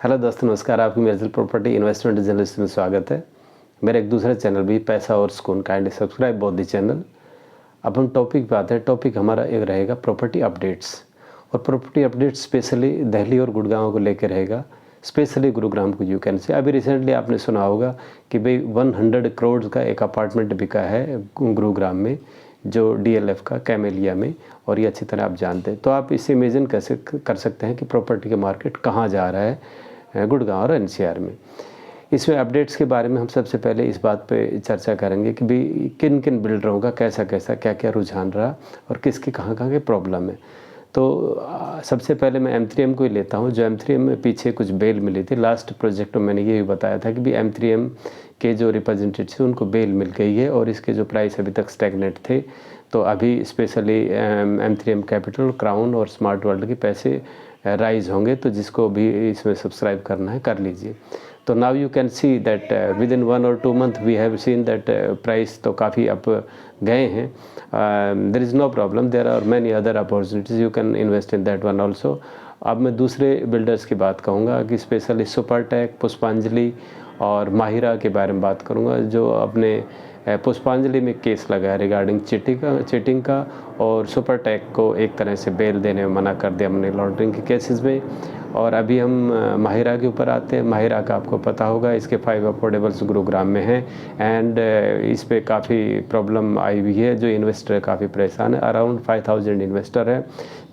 Hello दोस्तों, नमस्कार। आपकी मेजल प्रॉपर्टी इन्वेस्टमेंट जर्नलिस्ट में स्वागत है। मेरा एक दूसरा चैनल भी पैसा और सुकून, kindly subscribe both the channel. अब हम टॉपिक पे आते हैं। टॉपिक हमारा एक रहेगा प्रॉपर्टी अपडेट्स, और प्रॉपर्टी अपडेट्स स्पेशली दिल्ली और गुड़गांव को लेकर रहेगा, स्पेशली गुरुग्राम को यू कैन से। अभी रिसेंटली आपने सुना होगा कि भाई 100 करोड़ का एक अपार्टमेंट बिका है गुरुग्राम में, जो डीएलएफ का कैमेलिया में, और ये अच्छी तरह आप जानते हैं। तो आप इससे इमेजिन कैसे कर सकते हैं कि प्रॉपर्टी के मार्केट कहाँ जा रहा है गुड़गांव और एनसीआर में। इसमें अपडेट्स के बारे में हम सबसे पहले इस बात पे चर्चा करेंगे कि भाई किन किन बिल्डरों का कैसा कैसा क्या क्या रुझान रहा और किसकी कहाँ कहाँ के प्रॉब्लम है। तो सबसे पहले मैं M3M को ही लेता हूँ। जो M3M में पीछे कुछ बेल मिली थी, लास्ट प्रोजेक्ट में मैंने ये भी बताया था कि भी M3M के जो रिप्रेजेंटेटिव थे उनको बेल मिल गई है और इसके जो प्राइस अभी तक स्टैग्नेट थे। तो अभी स्पेशली M3M कैपिटल, क्राउन और स्मार्ट वर्ल्ड के पैसे राइज होंगे, तो जिसको भी इसमें सब्सक्राइब करना है कर लीजिए। तो now you can see that within 1 और 2 month we have seen that price तो काफ़ी अप गए हैं। There is no problem, there are many other opportunities, you can invest in that one also. अब मैं दूसरे बिल्डर्स की बात कहूँगा कि स्पेशली सुपरटेक, पुष्पांजलि और माहिरा के बारे में बात करूँगा, जो अपने पुष्पांजलि में केस लगा है रिगार्डिंग चीटिंग का, और सुपरटेक को एक तरह से बेल देने में मना कर दिया मनी लॉन्ड्रिंग के केसेस में। और अभी हम माहिरा के ऊपर आते हैं। माहिरा का आपको पता होगा, इसके 5 अफोर्डेबल्स गुरुग्राम में हैं एंड इस पे काफ़ी प्रॉब्लम आई हुई है। जो इन्वेस्टर काफ़ी परेशान है। अराउंड 5000 इन्वेस्टर हैं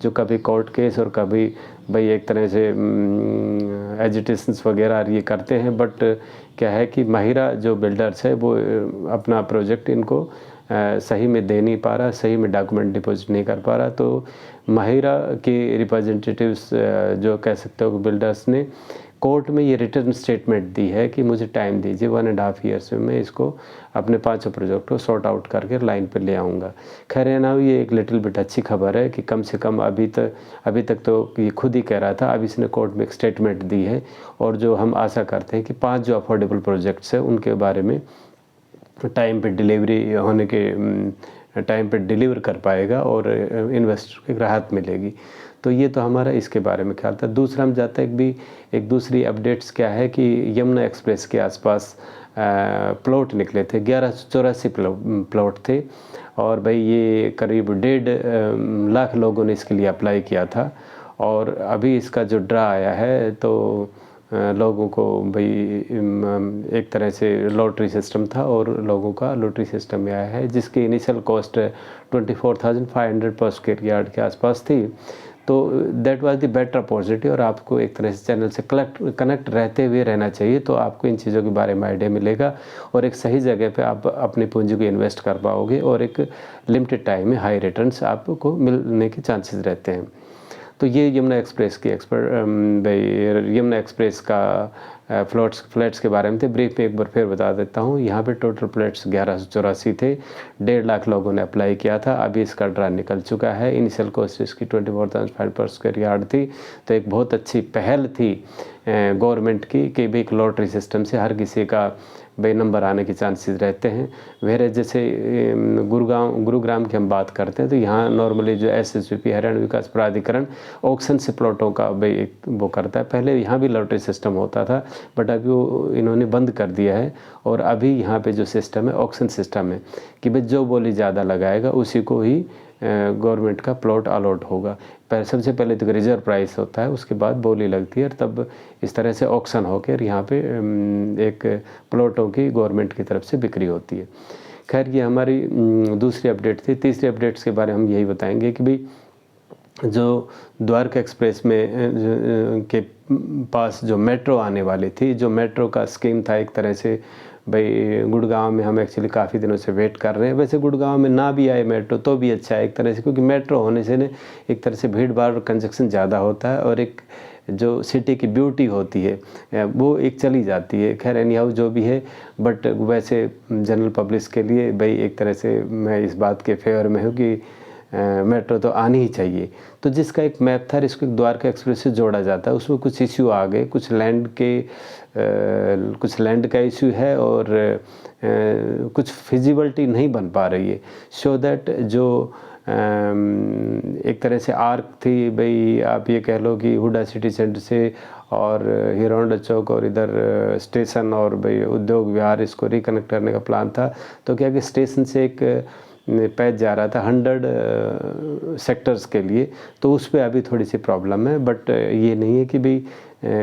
जो कभी कोर्ट केस और कभी भाई एक तरह से एजिटेशंस वगैरह ये करते हैं। बट क्या है कि माहिरा जो बिल्डर्स है वो अपना प्रोजेक्ट इनको सही में दे नहीं पा रहा, सही में डॉक्यूमेंट डिपॉजिट नहीं कर पा रहा। तो माहिरा के रिप्रेजेंटेटिव्स जो कह सकते हो बिल्डर्स ने कोर्ट में ये रिटर्न स्टेटमेंट दी है कि मुझे टाइम दीजिए, 1.5 ईयर्स में मैं इसको अपने 5 प्रोजेक्ट को सॉर्ट आउट करके लाइन पे ले आऊँगा। खैर है ना, ये एक लिटिल बिट अच्छी खबर है कि कम से कम अभी तक तो ये खुद ही कह रहा था, अब इसने कोर्ट में एक स्टेटमेंट दी है। और जो हम आशा करते हैं कि 5 जो अफोर्डेबल प्रोजेक्ट्स हैं उनके बारे में टाइम पे डिलीवरी होने के टाइम पे डिलीवर कर पाएगा और इन्वेस्टर को एक राहत मिलेगी। तो ये तो हमारा इसके बारे में ख्याल था। दूसरा हम जाते हैं भी एक दूसरी अपडेट्स क्या है कि यमुना एक्सप्रेस के आसपास प्लॉट निकले थे, 1184 प्लॉट थे, और भाई ये करीब 1.5 लाख लोगों ने इसके लिए अप्लाई किया था। और अभी इसका जो ड्रा आया है तो लोगों को भाई एक तरह से लॉटरी सिस्टम था और लोगों का लॉटरी सिस्टम में आया है, जिसकी इनिशियल कॉस्ट 24,500 पर स्क्वायर यार्ड के आसपास थी। तो that was the better opportunity, और आपको एक तरह से चैनल से कनेक्ट रहते हुए रहना चाहिए, तो आपको इन चीज़ों के बारे में आइडिया मिलेगा और एक सही जगह पे आप अपनी पूंजी को इन्वेस्ट कर पाओगे और एक लिमिटेड टाइम में हाई रिटर्न्स आपको मिलने के चांसेस रहते हैं। तो ये यमुना एक्सप्रेस की यमुना एक्सप्रेस का फ्लैट्स के बारे में थे। ब्रीफ में एक बार फिर बता देता हूँ। यहाँ पे टोटल फ्लैट्स 1184 थे, 1.5 लाख लोगों ने अप्लाई किया था। अभी इसका ड्रा निकल चुका है। इनिशियल कॉस्ट इसकी 24,500 पर स्क्वायर यार्ड थी। तो एक बहुत अच्छी पहल थी गवर्नमेंट की कि भाई एक लॉटरी सिस्टम से हर किसी का भाई नंबर आने के चांसेस रहते हैं। वेरे जैसे गुरुग्राम की हम बात करते हैं तो यहाँ नॉर्मली जो SSVP हरियाणा विकास प्राधिकरण ऑक्शन से प्लॉटों का भाई वो करता है। पहले यहाँ भी लॉटरी सिस्टम होता था, बट अभी वो इन्होंने बंद कर दिया है। और अभी यहाँ पे जो सिस्टम है ऑक्शन सिस्टम है कि भाई जो बोली ज़्यादा लगाएगा उसी को ही गवर्नमेंट का प्लॉट अलॉट होगा। सबसे पहले तो रिजर्व प्राइस होता है, उसके बाद बोली लगती है, तब इस तरह से ऑक्शन होकर यहाँ पे एक प्लॉटों की गवर्नमेंट की तरफ से बिक्री होती है। खैर ये हमारी दूसरी अपडेट थी। तीसरी अपडेट्स के बारे में हम यही बताएंगे कि भाई जो द्वारका एक्सप्रेस में के पास जो मेट्रो आने वाली थी, जो मेट्रो का स्कीम था एक तरह से भाई गुड़गांव में हम एक्चुअली काफ़ी दिनों से वेट कर रहे हैं। वैसे गुड़गांव में ना भी आए मेट्रो तो भी अच्छा है एक तरह से, क्योंकि मेट्रो होने से ना एक तरह से भीड़ भाड़ और कंजक्शन ज़्यादा होता है और एक जो सिटी की ब्यूटी होती है वो एक चली जाती है। खैर एनी हाउ जो भी है, बट वैसे जनरल पब्लिक के लिए भाई एक तरह से मैं इस बात के फेवर में हूँ कि मेट्रो तो आनी ही चाहिए। तो जिसका एक मैप था इसको द्वारका एक्सप्रेस से जोड़ा जाता है, उसमें कुछ इश्यू आ गए, कुछ लैंड का इश्यू है और कुछ फिजिबिलिटी नहीं बन पा रही है। सो दैट जो एक तरह से आर्क थी भाई, आप ये कह लो कि हुडा सिटी सेंटर से और हीरो होंडा चौक और इधर स्टेशन और भाई उद्योग विहार, इसको रिकनेक्ट करने का प्लान था। तो क्या कि स्टेशन से एक पैच जा रहा था 100 सेक्टर्स के लिए, तो उस पर अभी थोड़ी सी प्रॉब्लम है। बट ये नहीं है कि भाई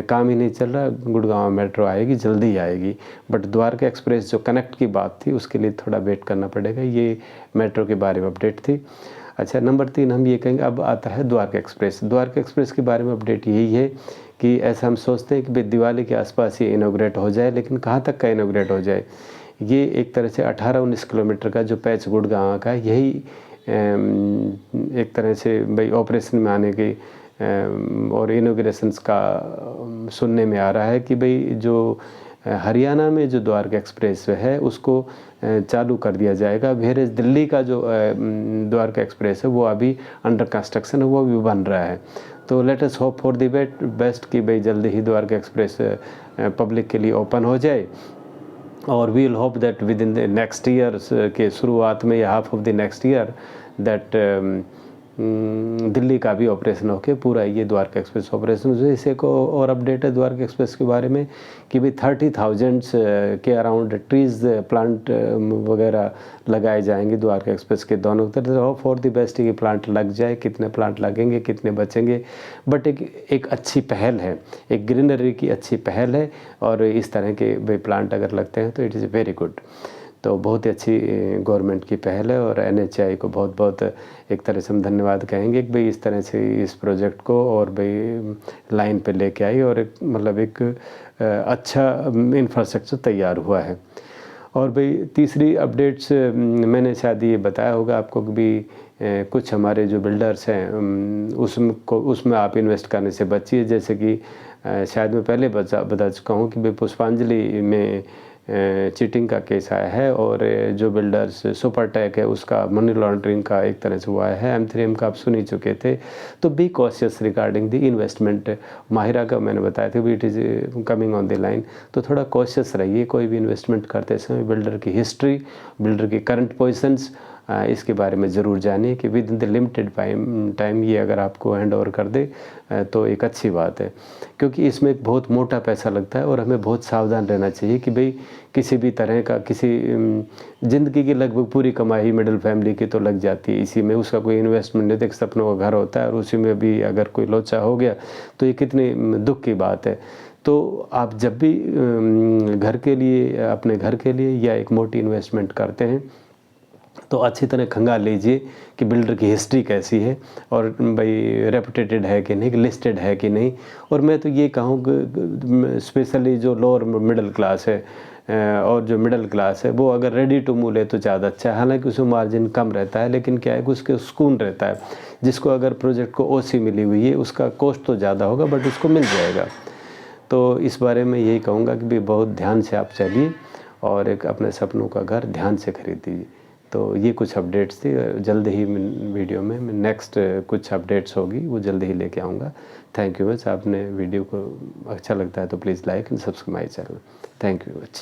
काम ही नहीं चल रहा, गुड़गांव मेट्रो आएगी, जल्दी आएगी। बट द्वारका एक्सप्रेस जो कनेक्ट की बात थी उसके लिए थोड़ा वेट करना पड़ेगा। ये मेट्रो के बारे में अपडेट थी। अच्छा, नंबर 3 हम ये कहेंगे, अब आता है द्वारका एक्सप्रेस। द्वारका एक्सप्रेस के बारे में अपडेट यही है कि ऐसा हम सोचते हैं कि भाई दिवाली के आसपास ये इनोग्रेट हो जाए, लेकिन कहाँ तक का इनोग्रेट हो जाए। ये एक तरह से 18-19 किलोमीटर का जो पैच गुड़गांव का, यही एक तरह से भाई ऑपरेशन में आने की और इनोग्रेशंस का सुनने में आ रहा है कि भाई जो हरियाणा में जो द्वारका एक्सप्रेस है उसको चालू कर दिया जाएगा। वेरेज दिल्ली का जो द्वारका एक्सप्रेस है वो अभी अंडर कंस्ट्रक्शन है, वो भी बन रहा है। तो let us hope for the best कि भाई जल्दी ही द्वारका एक्सप्रेस पब्लिक के लिए ओपन हो जाए। और we will hope that within the next year के शुरुआत में या half of the next year that Delhi का भी ऑपरेशन होके पूरा ये द्वारका एक्सप्रेस ऑपरेशन हो। इसे को और अपडेट है द्वारका एक्सप्रेस के बारे में कि भाई 30,000 के अराउंड ट्रीज़ प्लांट वगैरह लगाए जाएंगे द्वारका एक्सप्रेस के दोनों तरफ। होप फॉर द बेस्ट कि प्लांट लग जाए, कितने प्लांट लगेंगे, कितने बचेंगे। बट एक अच्छी पहल है, एक ग्रीनरी की अच्छी पहल है, और इस तरह के भाई प्लांट अगर लगते हैं तो इट इज़ वेरी गुड। तो बहुत ही अच्छी गवर्नमेंट की पहल है, और NHAI को बहुत बहुत एक तरह से हम धन्यवाद कहेंगे कि भाई इस तरह से इस प्रोजेक्ट को और भाई लाइन पे लेके आई, और एक मतलब एक अच्छा इंफ्रास्ट्रक्चर तैयार हुआ है। और भाई तीसरी अपडेट्स मैंने शायद ये बताया होगा आपको कि भी कुछ हमारे जो बिल्डर्स हैं उसमें आप इन्वेस्ट करने से बचिए। जैसे कि शायद मैं पहले बता चुका हूँ कि भाई पुष्पांजलि में चीटिंग का केस आया है, और जो बिल्डर्स सुपरटेक है उसका मनी लॉन्ड्रिंग का एक तरह से हुआ है। M3M का आप सुन ही चुके थे। तो be cautious regarding the investment. Mahira का मैंने बताया था भी it is coming on the line. तो थोड़ा कॉशियस रहिए कोई भी इन्वेस्टमेंट करते समय। बिल्डर की हिस्ट्री, बिल्डर की करंट पोजिशंस, इसके बारे में ज़रूर जानिए कि with in the limited time ये अगर आपको हैंड ओवर कर दे तो एक अच्छी बात है, क्योंकि इसमें एक बहुत मोटा पैसा लगता है। और हमें बहुत सावधान रहना चाहिए कि भाई किसी भी तरह का ज़िंदगी की लगभग पूरी कमाई मिडिल फैमिली की तो लग जाती है इसी में। उसका कोई इन्वेस्टमेंट नहीं, एक सपनों का घर होता है, और उसी में भी अगर कोई लोचा हो गया तो ये कितनी दुख की बात है। तो आप जब भी घर के लिए, अपने घर के लिए या एक मोटी इन्वेस्टमेंट करते हैं तो अच्छी तरह खंगाल लीजिए कि बिल्डर की हिस्ट्री कैसी है, और भाई रेपुटेटेड है कि नहीं, लिस्टेड है कि नहीं। और मैं तो ये कहूँ कि स्पेशली जो लोअर मिडिल क्लास है और जो मिडिल क्लास है वो अगर रेडी टू मूव ले तो ज़्यादा अच्छा है। हालांकि उसमें मार्जिन कम रहता है, लेकिन क्या है कि उसके सुकून रहता है। जिसको अगर प्रोजेक्ट को OC मिली हुई है उसका कॉस्ट तो ज़्यादा होगा बट उसको मिल जाएगा। तो इस बारे में यही कहूँगा कि भी बहुत ध्यान से आप चलिए और एक अपने सपनों का घर ध्यान से खरीदिए। तो ये कुछ अपडेट्स थी। जल्द ही वीडियो में नेक्स्ट कुछ अपडेट्स होगी वो जल्दी ही लेके आऊँगा। Thank you much. आपने वीडियो को अच्छा लगता है तो please like and subscribe my channel. Thank you much.